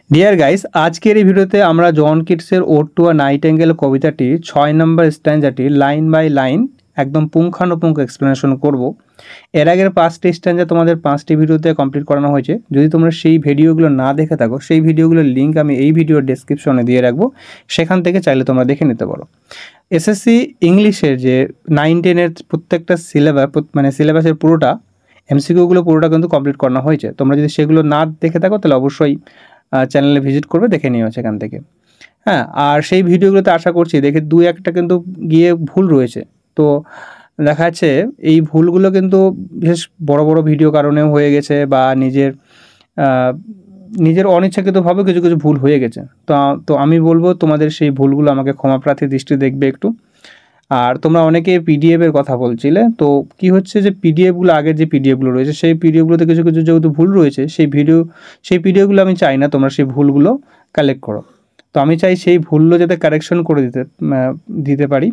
Deer guys, আজকের এই ভিডিওতে আমরা জন কিটসের ওড টু আ নাইটেঙ্গেল কবিতাটির 6 নম্বর স্ট্যান্জাটি লাইন বাই লাইন একদম পুঙ্খানুপুঙ্খ এক্সপ্লেনেশন করব। এর আগের 5টি স্ট্যান্জা তোমাদের 5টি ভিডিওতে কমপ্লিট করানো হয়েছে। যদি তোমরা সেই ভিডিওগুলো না দেখে থাকো, সেই ভিডিওগুলোর লিঙ্ক আমি এই ভিডিওর ডেসক্রিপশনে দিয়ে রাখবো, সেখান থেকে চাইলে তোমরা দেখে নিতে পারো। এসএসসি ইংলিশের যে 9-10-এর প্রত্যেকটা সিলেবাসের পুরোটা এমসিকিউগুলো পুরোটা কিন্তু কমপ্লিট করানো হয়েছে। তোমরা যদি সেগুলো না দেখে থাকো তাহলে অবশ্যই চ্যানেলে ভিজিট করবে, দেখে নিও সেখান থেকে। হ্যাঁ, আর সেই ভিডিওগুলোতে আশা করছি দেখে 2-1টা কিন্তু গিয়ে ভুল রয়েছে। তো দেখা যাচ্ছে এই ভুলগুলো কিন্তু বিশেষ বড় বড় ভিডিও কারণেও হয়ে গেছে, বা নিজের অনিচ্ছাকৃতভাবে কিছু কিছু ভুল হয়ে গেছে। তো আমি বলবো তোমাদের সেই ভুলগুলো আমাকে ক্ষমাপ্রার্থী দৃষ্টি দেখবে একটু। আর তোমরা অনেকে পিডিএফের কথা বলছিলে, তো কি হচ্ছে যে পিডিএফগুলো, আগের যে পিডিএফগুলো রয়েছে সেই পিডিএফগুলোতে কিছু কিছু যেহেতু ভুল রয়েছে, সেই পিডিএফগুলো আমি চাই না তোমরা সেই ভুলগুলো কালেক্ট করো। তো আমি চাই সেই ভুলগুলো যাতে কারেকশন করে দিতে পারি।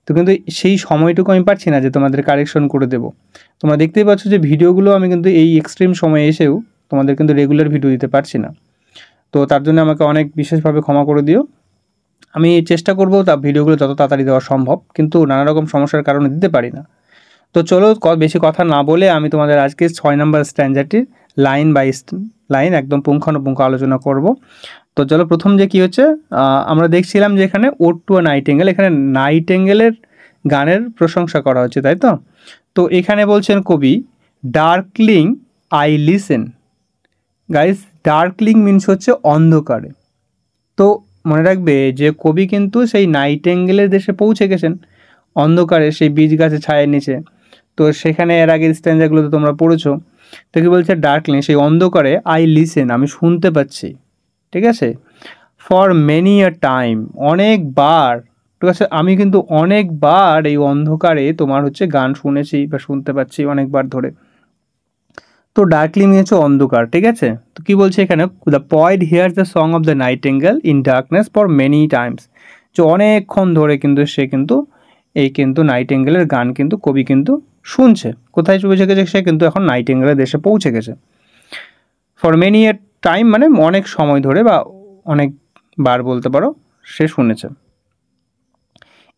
তো কিন্তু সেই সময়টুকু আমি পাচ্ছি না যে তোমাদের কারেকশন করে দেবো। তোমরা দেখতেই পাচ্ছ যে ভিডিওগুলো আমি কিন্তু এই এক্সট্রিম সময়ে এসেও তোমাদের কিন্তু রেগুলার ভিডিও দিতে পারছি না। তো তার জন্য আমাকে অনেক বিশেষভাবে ক্ষমা করে দিও। আমি চেষ্টা করবো তা ভিডিওগুলো যত তাড়াতাড়ি দেওয়া সম্ভব, কিন্তু নানা রকম সমস্যার কারণে দিতে পারি না। তো চলো বেশি কথা না বলে আমি তোমাদের আজকে 6 নম্বর স্ট্যান্জারটির লাইন বাই লাইন একদম পুঙ্খানুপুঙ্খ আলোচনা করব। তো চলো, প্রথম যে কি হচ্ছে, আমরা দেখছিলাম যে এখানে ওড টু আ নাইটেঙ্গেল, এখানে নাইটেঙ্গেলের গানের প্রশংসা করা হচ্ছে, তাই তো? তো এখানে বলছেন কবি, ডার্কলিং আই লিসেন। গাইস, ডার্কলিং মিনস হচ্ছে অন্ধকারে। তো মনে রাখবে যে কবি কিন্তু সেই নাইটেঙ্গেলের দেশে পৌঁছে গেছেন, অন্ধকারে সেই বীজ গাছের ছায়ের নিচে। তো সেখানে এর আগের স্ট্যান্জাগুলো তো তোমরা পড়েছো। তো কি বলছে, ডার্কলিং সেই অন্ধকারে আই লিসেন, আমি শুনতে পাচ্ছি, ঠিক আছে, ফর মেনি আ টাইম, অনেকবার, ঠিক আছে, আমি কিন্তু অনেকবার এই অন্ধকারে তোমার হচ্ছে গান শুনেছি বা শুনতে পাচ্ছি অনেকবার ধরে। তো ডার্কলি নিয়েছে অন্ধকার, ঠিক আছে। তো কি বলছে এখানে, the poet here's the song of the Nightingale in darkness for many Times, যে অনেকক্ষণ ধরে কিন্তু সে কিন্তু নাইটেঙ্গেলের গান কিন্তু কবি কিন্তু শুনছে। কোথায় পৌঁছে গেছে সে, কিন্তু এখন নাইটেঙ্গেলের দেশে পৌঁছে গেছে। ফর মেনি এ টাইম মানে অনেক সময় ধরে বা অনেকবার বলতে পারো সে শুনেছে।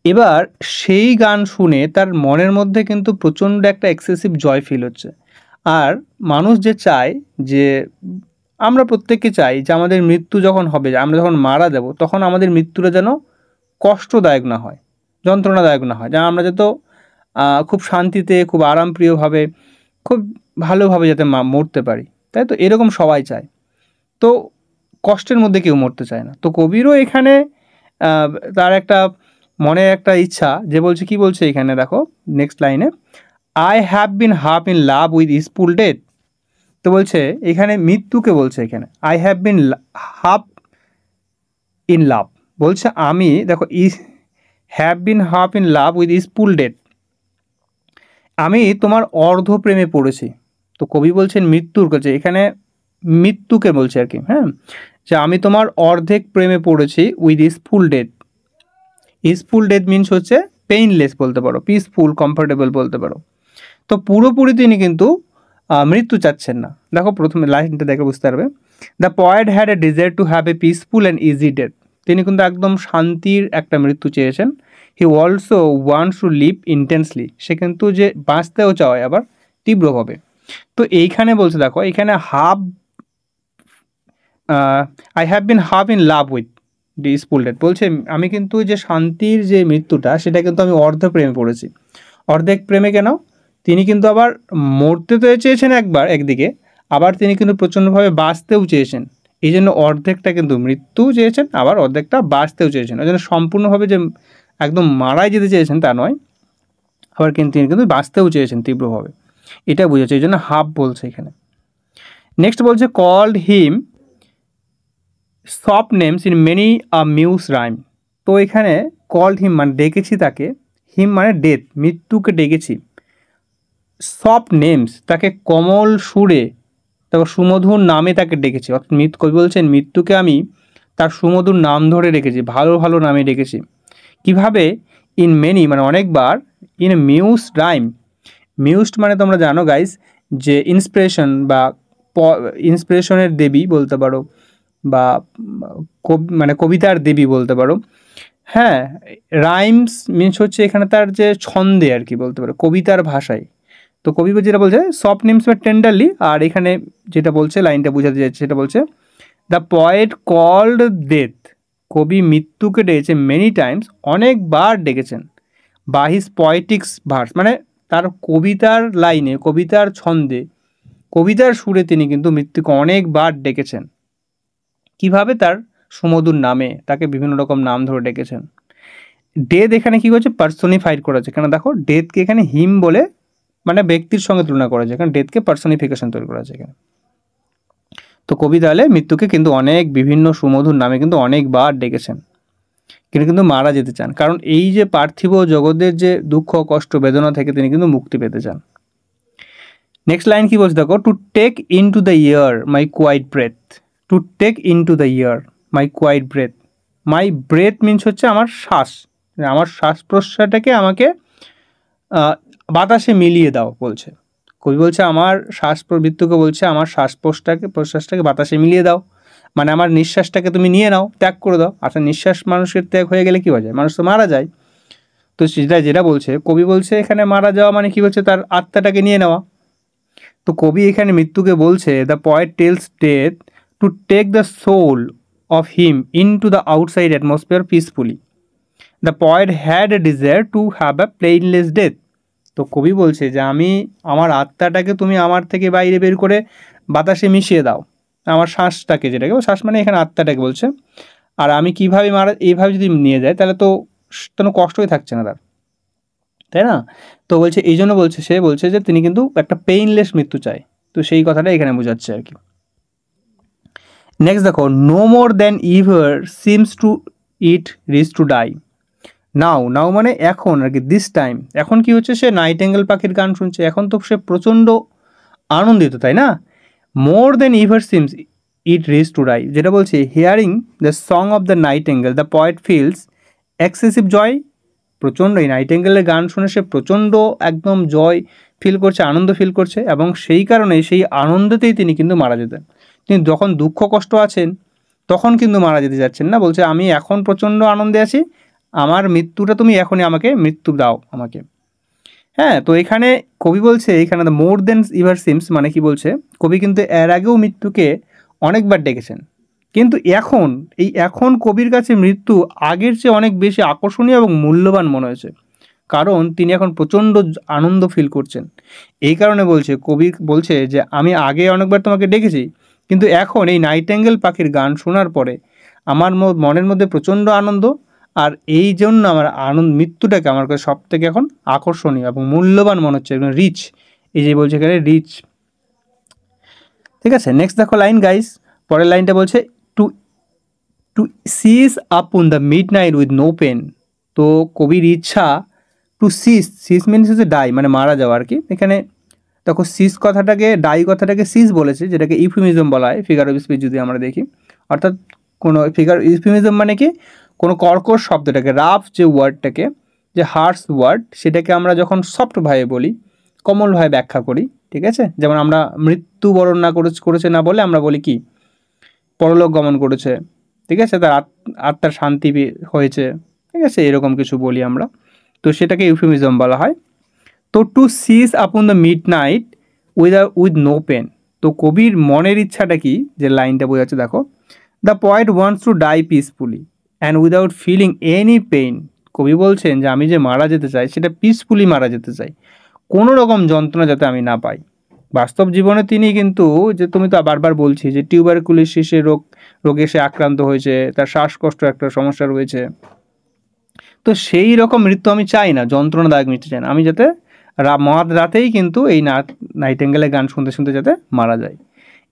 এবার সেই গান শুনে তার মনের মধ্যে কিন্তু প্রচণ্ড একটা এক্সেসিভ জয় ফিল হচ্ছে। আর মানুষ যে চায় যে, আমরা প্রত্যেককে চাই যে আমাদের মৃত্যু যখন হবে, আমরা যখন মারা যাব, তখন আমাদের মৃত্যুটা যেন কষ্টদায়ক না হয়, যন্ত্রণাদায়ক না হয়, যেন আমরা যত খুব শান্তিতে, খুব আরামপ্রিয়ভাবে, খুব ভালোভাবে যাতে মরতে পারি, তাই তো? এরকম সবাই চায়। তো কষ্টের মধ্যে কেউ মরতে চায় না। তো কবিরও এখানে তার একটা মনে একটা ইচ্ছা, যে বলছে, কি বলছে এখানে দেখো নেক্সট লাইনে, I have been half in love with spool death. তো বলছে এখানে মৃত্যুকে বলছে, এখানে I have been half in love, বলছে আমি, দেখো, have been half in love with spool death, আমি তোমার অর্ধ প্রেমে পড়েছি। তো কবি বলছেন মৃত্যুর কাছে, এখানে মৃত্যুকে বলছে আর কি, হ্যাঁ, যে আমি তোমার অর্ধেক প্রেমে পড়েছি with spool death. Spool death means হচ্ছে পেইনলেস বলতে পারো, পিসফুল, কমফোর্টেবল বলতে পারো। তো পুরোপুরি তিনি কিন্তু মৃত্যু চাচ্ছেন না। দেখো প্রথমে লাইনটা দেখে বুঝতে পারবে, the poet had a desire to have a peaceful and easy death, তিনি কিন্তু একদম শান্তির একটা মৃত্যু চেয়েছেন। He also wants to live intensely, সে কিন্তু যে বাঁচতেও চায় আবার তীব্রভাবে। তো এইখানে বলছে, দেখো এখানে half, I have been half in love with the spool death, বলছে আমি কিন্তু যে শান্তির যে মৃত্যুটা, সেটা কিন্তু আমি অর্ধ প্রেমে পড়েছি। অর্ধেক প্রেমে কেন, তিনি কিন্তু আবার মরতে তো চেয়েছেন একদিকে, আবার তিনি কিন্তু প্রচণ্ডভাবে বাঁচতেও চেয়েছেন। এই জন্য অর্ধেকটা কিন্তু মৃত্যু চেয়েছেন, আবার অর্ধেকটা বাঁচতেও চেয়েছেন। ওই জন্য সম্পূর্ণভাবে যে একদম মারাই যেতে চেয়েছেন তা নয়, আবার কিন্তু তিনি কিন্তু বাঁচতেও চেয়েছেন তীব্রভাবে, এটা বুঝেছে, এই জন্য হাফ বলছে এখানে। নেক্সট বলছে, called him soft names in many a muse rhyme. তো এখানে কল্ড হিম মানে ডেকেছি তাকে, হিম মানে ডেথ, মৃত্যুকে ডেকেছি, সফট নেমস তাকে কোমল সুরে, তারপর সুমধুর নামে তাকে ডেকেছি। অর্থাৎ কবি বলছেন মৃত্যুকে আমি তার সুমধুর নাম ধরে রেখেছি, ভালো ভালো নামে ডেকেছি। কিভাবে, ইন মেনি মানে অনেকবার, ইন মিউস রাইম, মিউসড মানে তোমরা জানো গাইস যে ইন্সপিরেশন বা ইন্সপিরেশনের দেবী বলতে পারো, বা মানে কবিতার দেবী বলতে পারো। হ্যাঁ, রাইমস মিনস হচ্ছে এখানে তার যে ছন্দে আর কি বলতে পারো, কবিতার ভাষায়। তো কবি যেটা বলছে সফট নেমস বা টেন্ডারলি, আর এখানে যেটা বলছে লাইনটা বোঝাতে যাচ্ছে সেটা বলছে দ্য পয়েট কল্ড ডেথ, কবি মৃত্যুকে ডেকেছে মেনি টাইমস, অনেকবার ডেকেছেন, বা হিজ পয়েটিক্স ভার্স, মানে তার কবিতার লাইনে, কবিতার ছন্দে, কবিতার সুরে তিনি কিন্তু মৃত্যুকে অনেকবার ডেকেছেন। কিভাবে? তার সুমধুর নামে, তাকে বিভিন্ন রকম নাম ধরে ডেকেছেন। ডেথ এখানে কী করছে? পার্সোনিফাইড করেছে। কেন দেখো, ডেথকে এখানে হিম বলে মানে ব্যক্তির সঙ্গে তুলনা করা যায়, এখানে ডেথকে পার্সোনিফিকেশন তৈরি করা আছে এখানে। তো কবি তাহলে মৃত্যুকে কিন্তু অনেক বিভিন্ন সুমধুর নামে কিন্তু অনেকবার ডেকেছেন, কিন্তু মারা যেতে চান, কারণ এই যে পার্থিব জগতের যে দুঃখ কষ্ট বেদনা থেকে তিনি কিন্তু মুক্তি পেতে চান। নেক্সট লাইন কি বলছে দেখো, to take into the air my quiet breath, to take into the air my quiet breath, my breath means হচ্ছে আমার শ্বাস, আমার শ্বাস প্রশ্বাসটাকে আমাকে বাতাসে মিলিয়ে দাও বলছে। কবি বলছে আমার মৃত্যুকে বলছে আমার প্রশ্বাসটাকে বাতাসে মিলিয়ে দাও, মানে আমার নিঃশ্বাসটাকে তুমি নিয়ে নাও, ত্যাগ করে দাও। আচ্ছা, নিঃশ্বাস মানুষের ত্যাগ হয়ে গেলে কী হয়ে যায়? মানুষ তো মারা যায়। তো যেটা বলছে কবি বলছে এখানে মারা যাওয়া মানে কি বলছে? তার আত্মাটাকে নিয়ে নেওয়া। তো কবি এখানে মৃত্যুকে বলছে the poet tells death to take the soul of him into the outside atmosphere peacefully, the poet had a desire to have a painless death. তো কবি বলছে যে আমার আত্মাটাকে তুমি আমার থেকে বাইরে বের করে বাতাসে মিশিয়ে দাও, আমার শ্বাসটাকে, যেটাকে শ্বাস মানে এখানে আত্মাটাকে বলছে। আর আমি কীভাবে এইভাবে যদি নিয়ে যায় তাহলে তো কোনো কষ্টই থাকছে না তার, তাই না? তো বলছে এই জন্য বলছে, সে বলছে যে তিনি কিন্তু একটা পেইনলেস মৃত্যু চায়। তো সেই কথাটা এখানে বোঝাচ্ছে আর কি। নেক্সট দেখো, no more than ever seems to it rich to die. Now মানে এখন আর কি, দিস টাইম, এখন কি হচ্ছে? সে নাইটেঙ্গেল পাখির গান শুনছে, এখন তো সে প্রচণ্ড আনন্দিত, তাই না? More than ever seems it rich to die, যেটা বলছে hearing the song of the nightingale the poet feels excessive joy, প্রচণ্ড এই নাইটেঙ্গেলের গান শুনে সে প্রচণ্ড একদম জয় ফিল করছে, আনন্দ ফিল করছে, এবং সেই কারণে সেই আনন্দতেই তিনি কিন্তু মারা যেতেন। তিনি যখন দুঃখ কষ্ট আছেন তখন কিন্তু মারা যেতে যাচ্ছেন না, বলছে আমি এখন প্রচণ্ড আনন্দে আছি, আমার মৃত্যুটা তুমি এখনই আমাকে মৃত্যু দাও আমাকে। হ্যাঁ, তো এখানে কবি বলছে এখানে the more than ever seems মানে কি বলছে, কবি কিন্তু এর আগেও মৃত্যুকে অনেকবার ডেকেছেন, কিন্তু এখন কবির কাছে মৃত্যু আগের চেয়ে অনেক বেশি আকর্ষণীয় এবং মূল্যবান মনে হয়েছে, কারণ তিনি এখন প্রচণ্ড আনন্দ ফিল করছেন। এই কারণে কবি বলছে যে আমি আগে অনেকবার তোমাকে ডেকেছি, কিন্তু এখন এই নাইটেঙ্গেল পাখির গান শোনার পরে আমার মনের মধ্যে প্রচণ্ড আনন্দ, আর এই জন্য আমার মৃত্যুটাকে আমার কাছে সব থেকে এখন আকর্ষণীয় এবং মূল্যবান মনে হচ্ছে, এবং রিচ, এই যে বলছে এখানে রিচ। ঠিক আছে, নেক্সট দেখো লাইন গাইস, পরের লাইনটা বলছে to to cease upon the midnight with no pain. তো কবির ইচ্ছা টু সিজ মিনস হচ্ছে ডাই, মানে মারা যাওয়া আর কি। এখানে দেখো ডাই কথাটাকে সিজ বলেছে, যেটাকে ইউফেমিজম বলা হয় ফিগার অফ স্পিচ যদি আমরা দেখি। অর্থাৎ কোনো ইউফেমিজম মানে কি, কোনো কর্কশ শব্দটাকে, রাফ যে ওয়ার্ডটাকে, যে হার্শ ওয়ার্ড, সেটাকে আমরা যখন সফটভাবে বলি, কোমলভাবে ব্যাখ্যা করি, ঠিক আছে? যেমন আমরা মৃত্যুবরণ করেছে না বলে আমরা বলি কি, পরলোক গমন করেছে, ঠিক আছে, তার আত্মার শান্তি হয়েছে, ঠিক আছে, এরকম কিছু বলি আমরা, তো সেটাকে ইউফেমিজম বলা হয়। তো to cease upon the midnight with no pain, তো কবির মনের ইচ্ছাটা কি, যে লাইনটা বোঝাচ্ছে দেখো, the poet wants to die peacefully and without feeling any pain. কবি বলছেন যে আমি যে মারা যেতে চাই সেটা পিসফুলি মারা যেতে চাই, কোনো রকম যন্ত্রণা যাতে আমি না পাই। বাস্তব জীবনে তিনি কিন্তু, যে তুমি তো বারবার বলছি যে টিউবারকুলোসিসের রোগে সে আক্রান্ত হয়েছে, তার শ্বাসকষ্ট একটা সমস্যা রয়েছে, তো সেই রকম মৃত্যু আমি চাই না, যন্ত্রণাদায়ক মৃত্যু চাই না, আমি যাতে রাতেই কিন্তু এই নাইটেঙ্গেলের গান শুনতে শুনতে যাতে মারা যায়,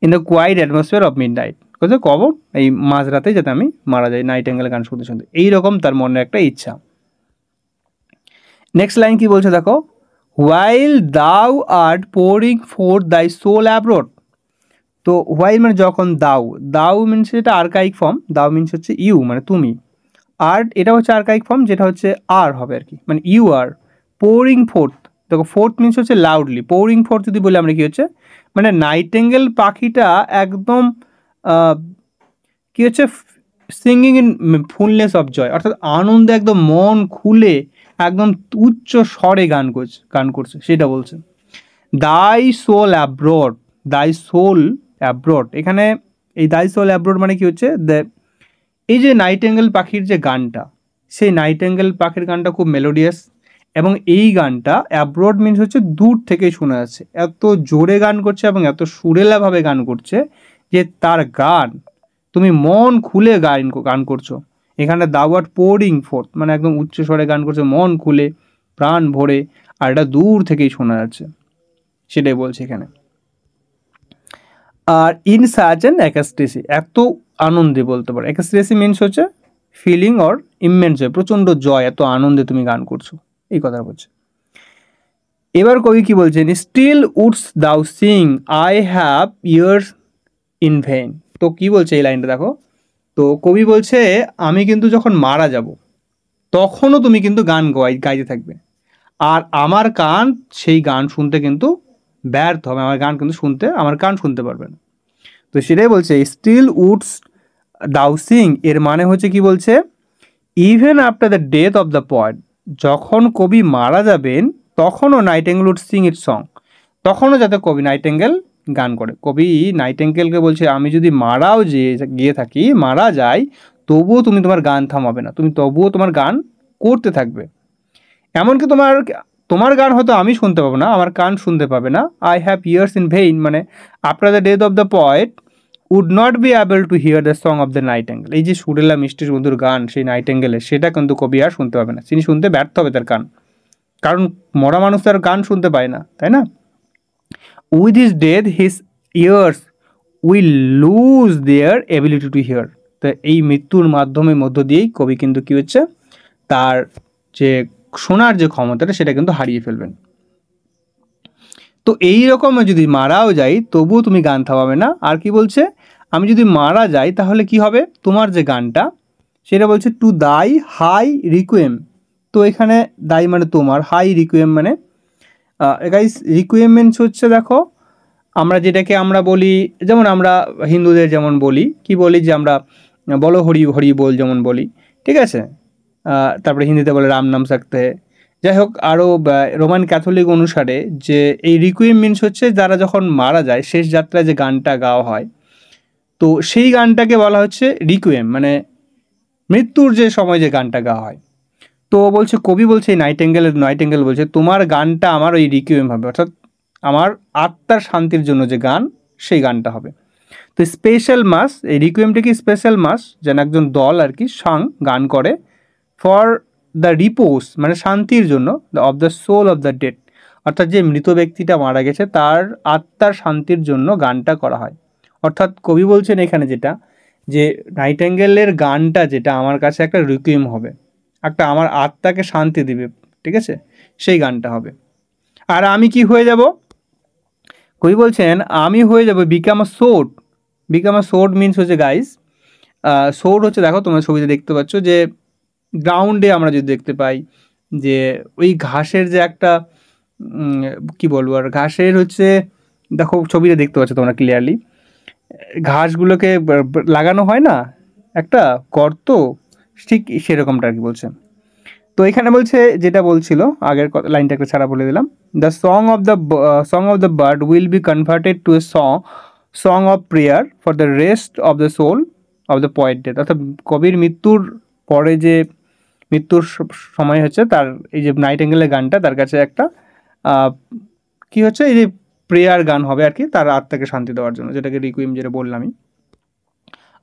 in the quiet atmosphere of midnight, কবর এই মাঝরাতেই যাতে আমি মারা যাই নাইটেঙ্গেলের গান শুনতে শুনতে, এইরকম তার মনের একটা ইচ্ছা। নেক্সট লাইন কি বলছে দেখো, হোয়াইল দাউ আর্ট পোরিং ফোর দাই সোল অ্যাব্রোড। তো হোয়াইল মানে যখন, দাউ মিনস এটা আর্কাইক ফর্ম, দাউ মিনস হচ্ছে ইউ মানে তুমি, আর্ট এটা হচ্ছে আর্কাইক ফর্ম, যেটা হচ্ছে আর হবে আর কি, মানে ইউ আর পোরিং ফোর্থ। দেখো ফোর্থ মিনস হচ্ছে লাউডলি, পোরিং ফোর্থ যদি বলি আমরা কি হচ্ছে, মানে নাইটেঙ্গেল পাখিটা একদম কি হচ্ছে, singing in fullness of joy, অর্থাৎ আনন্দে একদম মন খুলে একদম উচ্চ স্বরে গান করছে সেটা বলছে। দাই সোল অ্যাব্রড, দাই সোল অ্যাব্রড, এখানে এই দাই সোল অ্যাব্রড মানে কি হচ্ছে, এই যে নাইটেঙ্গেল পাখির যে গানটা, সেই নাইটেঙ্গেল পাখির গানটা খুব মেলোডিয়াস, এবং এই গানটা অ্যাব্রড মিনস হচ্ছে দূর থেকেই শোনা যাচ্ছে, এত জোরে গান করছে এবং এত সুরেলাভাবে গান করছে যে তার গান তুমি মন খুলে গান করছো। এখানে দা ওয়ার্ড পোরিং ফোর্থ মানে একদম উচ্চ স্বরে গান করছে মন খুলে প্রাণ ভরে, আর এটা দূর থেকেই শোনা যাচ্ছে, সেটাই বলছে এখানে। আর ইন সাচ অ্যান এক্সট্রেসি, এত আনন্দে বলতে পারো, এক্সট্রেসি মিনস হচ্ছে ফিলিং অর ইমেন্স জয়, প্রচণ্ড জয়, এত আনন্দে তুমি গান করছো, এই কথা বলছে। এবার কবি কি বলছেন, স্টিল উডস দাউ Singh I have ears in vein. তো কি বলছে এই লাইনটা দেখো, তো কবি বলছে আমি কিন্তু যখন মারা যাব তখনও তুমি কিন্তু গান গাইতে থাকবে, আর আমার কান সেই গান শুনতে কিন্তু ব্যর্থ হবে, আমার কান শুনতে পারবে না। তো সেটাই বলছে স্টিল উডস দাউ সিং, এর মানে হচ্ছে কি বলছে, even after the death of the poet, যখন কবি মারা যাবেন তখনও nightingale would sing it song, তখনও যাতে কবি নাইটেঙ্গেল গান করে। কবি নাইটেঙ্গেলকে বলছে আমি যদি গিয়ে থাকি, মারা যাই, তবুও তুমি তোমার গান থামাবে না, তুমি তবুও তোমার গান করতে থাকবে। এমনকি তোমার গান হয়তো আমি শুনতে পাবো না, আমার কান শুনতে পাবে না। I have ears in vain মানে after the death of the poet would not be able to hear the song of the nightingale, এই যে সুরেলা মিষ্টি বন্ধুর গান সেই নাইটেঙ্গেলের, সেটা কিন্তু কবি আর শুনতে পাবে না, তিনি শুনতে ব্যর্থ হবে তার গান, কারণ মরা মানুষ তার গান শুনতে পায় না, তাই না। With his death his years will lose there ability to here, তো এই মৃত্যুর মধ্য দিয়েই কবি কিন্তু কী হচ্ছে, তার যে শোনার যে ক্ষমতাটা সেটা কিন্তু হারিয়ে ফেলবেন। তো এই রকম যদি মারাও যাই তবুও তুমি গান থামাবে না। আর কি বলছে, আমি যদি মারা যাই তাহলে কি হবে, তোমার যে গানটা সেটা বলছে টু দাই হাই রিকুয়েম। তো এখানে দাই মানে তোমার, হাই রিকুয়েম মানে গাইস রিকুয়েমেন্টস হচ্ছে, দেখো যেটাকে আমরা বলি, যেমন আমরা হিন্দুদের যেমন বলি, কি বলি যে আমরা বলো হরি হরি বল যেমন বলি, ঠিক আছে, তারপরে হিন্দিতে বলে রাম নাম সাকতে। যাই হোক, আরও রোমান ক্যাথলিক অনুসারে যে এই রিকুয়েম মিনস হচ্ছে যারা যখন মারা যায় শেষ যাত্রায় যে গানটা গাওয়া হয়, তো সেই গানটাকে বলা হচ্ছে রিকুয়েম, মৃত্যুর যে সময় যে গানটা গাওয়া হয়। তো বলছে কবি বলছে নাইটেঙ্গেল বলছে তোমার গানটা আমার ওই রিকুয়েম হবে, অর্থাৎ আমার আত্মার শান্তির জন্য যে গান সেই গানটা হবে। তো স্পেশাল মাস, এই রিকুয়েমটা কি স্পেশাল মাস, যেন একজন দল আর কি গান করে ফর দ্য রিপোজ মানে শান্তির জন্য, of the soul of the dead, অর্থাৎ যে মৃত ব্যক্তিটা মারা গেছে তার আত্মার শান্তির জন্য গানটা করা হয়। অর্থাৎ কবি বলছেন এখানে যেটা, যে নাইটেঙ্গেলের গানটা যেটা আমার কাছে একটা রিকুয়েম হবে, একটা আমার আত্মাকে শান্তি দিবে, ঠিক আছে, সেই গানটা হবে। আর আমি কি হয়ে যাব, কবি বলছেন আমি হয়ে যাব become a sword. Become a sword means হচ্ছে গাইস, সোর্ড হচ্ছে, দেখো তোমরা ছবিতে দেখতে পাচ্ছ যে গ্রাউন্ডে আমরা যদি দেখতে পাই যে ওই ঘাসের যে একটা কি বলবো, আর ঘাসের হচ্ছে, দেখো ছবিতে দেখতে পাচ্ছ তোমরা ক্লিয়ারলি, ঘাসগুলোকে লাগানো হয় না একটা গর্ত, ঠিক সেরকমটা আর কি বলছে। তো এখানে বলছে, যেটা বলছিল আগের লাইনটা একটা ছাড়া বলে দিলাম, the song of the bird will be converted to a song of prayer for the rest of the soul of the point death, অর্থাৎ কবির মৃত্যুর পরে যে মৃত্যুর সময় হচ্ছে তার এই যে নাইটেঙ্গেলের গানটা তার কাছে একটা কি হচ্ছে, এই যে প্রেয়ার গান হবে আর কি, তার আত্মাকে শান্তি দেওয়ার জন্য, যেটাকে রিকুইম যেটা বললামই।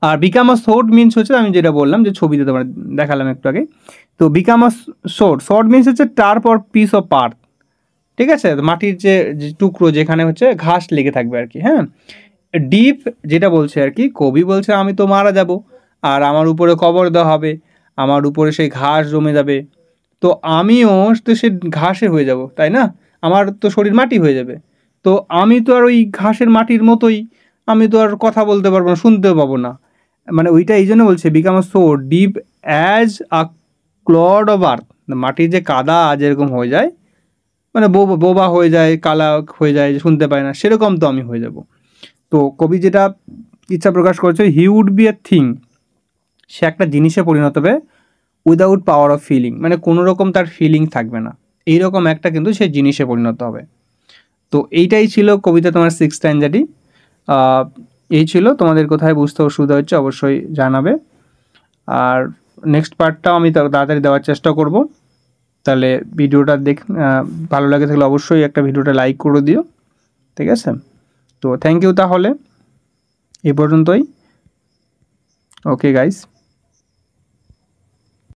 আর বিকাম আ সোর্ড মিনস হচ্ছে, আমি যেটা বললাম যে ছবিতে তোমার দেখালাম একটু আগে, তো বিকাম আ সোর্ড মিনস হচ্ছে turf or piece of Partha, ঠিক আছে, মাটির যে টুকরো যেখানে হচ্ছে ঘাস লেগে থাকবে আর কি। হ্যাঁ, ডিপ যেটা বলছে আর কি, কবি বলছে আমি তো মারা যাব আর আমার উপরে কবর দেওয়া হবে, আমার উপরে সেই ঘাস জমে যাবে, তো আমিও তো সে ঘাসে হয়ে যাব, তাই না, আমার তো শরীর মাটি হয়ে যাবে, তো আমি তো আর ওই ঘাসের মাটির মতোই, আমি তো আর কথা বলতে পারবো না, শুনতেও পাবো না, ওইটা এই জন্য বলছে become a so deep as a clod of earth, মাটির যে কাদা যেরকম হয়ে যায়, বোবা হয়ে যায়, কালা হয়ে যায়, শুনতে পায় না, সেরকম তো আমি হয়ে যাব। তো কবি যেটা ইচ্ছা প্রকাশ করছে, he would be a thing, সে একটা জিনিসে পরিণত হবে উইদাউট পাওয়ার অফ ফিলিং, মানে কোনো রকম তার ফিলিং থাকবে না, এইরকম একটা কিন্তু সে জিনিসে পরিণত হবে। তো এইটাই ছিল কবিতা তোমার 6th স্ট্যান্জাটি। এই ছিল, তোমাদের কোথায় বুঝতে অসুবিধা হচ্ছে অবশ্যই জানাবে, আর নেক্সট পার্টটাও আমি তাড়াতাড়ি দেওয়ার চেষ্টা করব। তাহলে ভিডিওটা ভালো লাগে থাকলে অবশ্যই একটা ভিডিওটা লাইক করে দিও, ঠিক আছে? তো থ্যাংক ইউ, তাহলে এই পর্যন্তই। Okay guys.